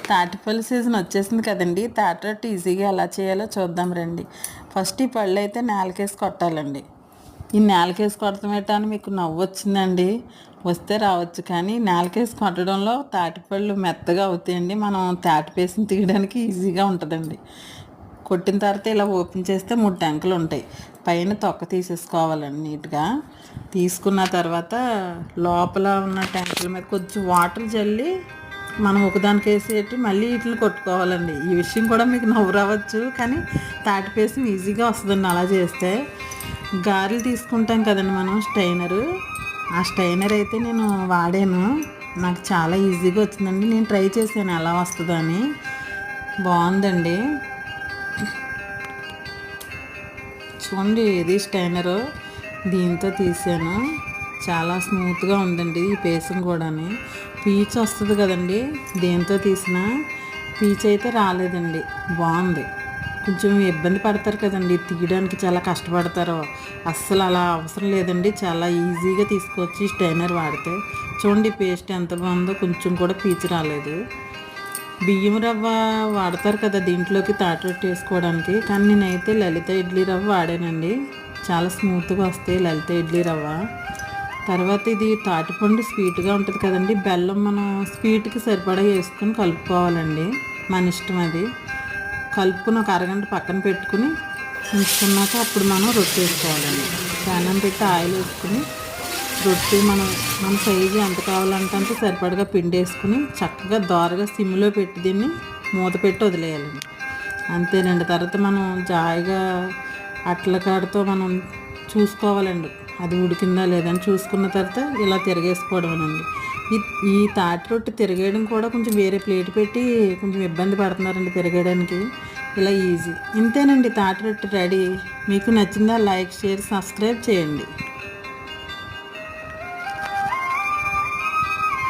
తాటిపళ్ళు season వచ్చేసింది కదండి. తాటి రొట్టె ఈజీగా ఎలా చేయాలో చూద్దాం రండి. ఫస్ట్ ఈ పళ్ళు అయితే నేలకేసి కొట్టాలండి. ఈ నేలకేసి కొడతామేటని మీకు నవ్వు వచ్చిందండి, వస్తే రావచ్చు. కానీ నేలకేసి కొట్టడంలో తాటిపళ్ళు మెత్తగా అవుతాయండి. మనం తాటిపేసిని తీయడానికి ఈజీగా ఉంటుందండి. కొట్టిన తర్వాత ఇలా ఓపెన్ చేస్తే 3 టెంకలు ఉంటాయి. పైన తొక్క తీసేసుకోవాలండి నీట్గా. తీసుకున్న తర్వాత లోపల ఉన్న టెంకల మీద కొంచెం వాటర్ జల్లి మనం ఒకదానికి వేసేటి మళ్ళీ వీటిని కొట్టుకోవాలండి. ఈ విషయం కూడా మీకు నవ్వు రావచ్చు, కానీ తాటిపేసి ఈజీగా వస్తుందండి అలా చేస్తే. గారెలు తీసుకుంటాం కదండి మనం, స్టైనరు. ఆ స్టైనర్ అయితే నేను వాడాను, నాకు చాలా ఈజీగా వచ్చిందండి. నేను ట్రై చేశాను ఎలా వస్తుందో అని, బాగుందండి. చూడండి, ఇది స్టైనరు, దీంతో తీసాను. చాలా స్మూత్గా ఉందండి ఈ పేసం కూడా. పీచ్ వస్తుంది కదండి, దేంతో తీసిన పీచ్ అయితే రాలేదండి, బాగుంది. కొంచెం ఇబ్బంది పడతారు కదండి తీయడానికి, చాలా కష్టపడతారు. అస్సలు అలా అవసరం లేదండి, చాలా ఈజీగా తీసుకోవచ్చు ఈ స్టైనర్ వాడితే. చూడండి పేస్ట్ ఎంత బాగుందో, కొంచెం కూడా పీచు రాలేదు. బియ్యం రవ్వ వాడతారు కదా దీంట్లోకి తాటి రొట్టె వేసుకోవడానికి, కానీ నేనైతే లలిత ఇడ్లీ రవ్వ వాడానండి. చాలా స్మూత్గా వస్తాయి లలిత ఇడ్లీ రవ్వ. తర్వాత ఇది తాటిపండు స్వీట్గా ఉంటుంది కదండి, బెల్లం మనం స్వీట్కి సరిపడా వేసుకొని కలుపుకోవాలండి, మన ఇష్టం అది. కలుపుకుని ఒక అరగంట పక్కన పెట్టుకుని ఉంచుకున్నాక అప్పుడు మనం రొట్టె వేసుకోవాలండి. పెనం పెట్టి ఆయిల్ వేసుకుని రొట్టె మన సైజు ఎంత కావాలంటే అంత సరిపడగా పిండి వేసుకుని చక్కగా దోరగా సిమ్లో పెట్టి దీన్ని మూత పెట్టి వదిలేయాలండి. అంతేనండి. తర్వాత మనం జాయిగా అట్ల కాడతో మనం చూసుకోవాలండి అది ఉడికిందా లేదని. చూసుకున్న తర్వాత ఇలా తిరగేసుకోవడమేనండి. ఈ తాటి రొట్టె తిరగేయడం కూడా కొంచెం వేరే ప్లేట్ పెట్టి కొంచెం ఇబ్బంది పడుతున్నారండి తిరగడానికి. ఇలా ఈజీ. ఇంతేనండి, తాటి రొట్టె రెడీ. మీకు నచ్చిందా? లైక్, షేర్, సబ్స్క్రైబ్ చేయండి.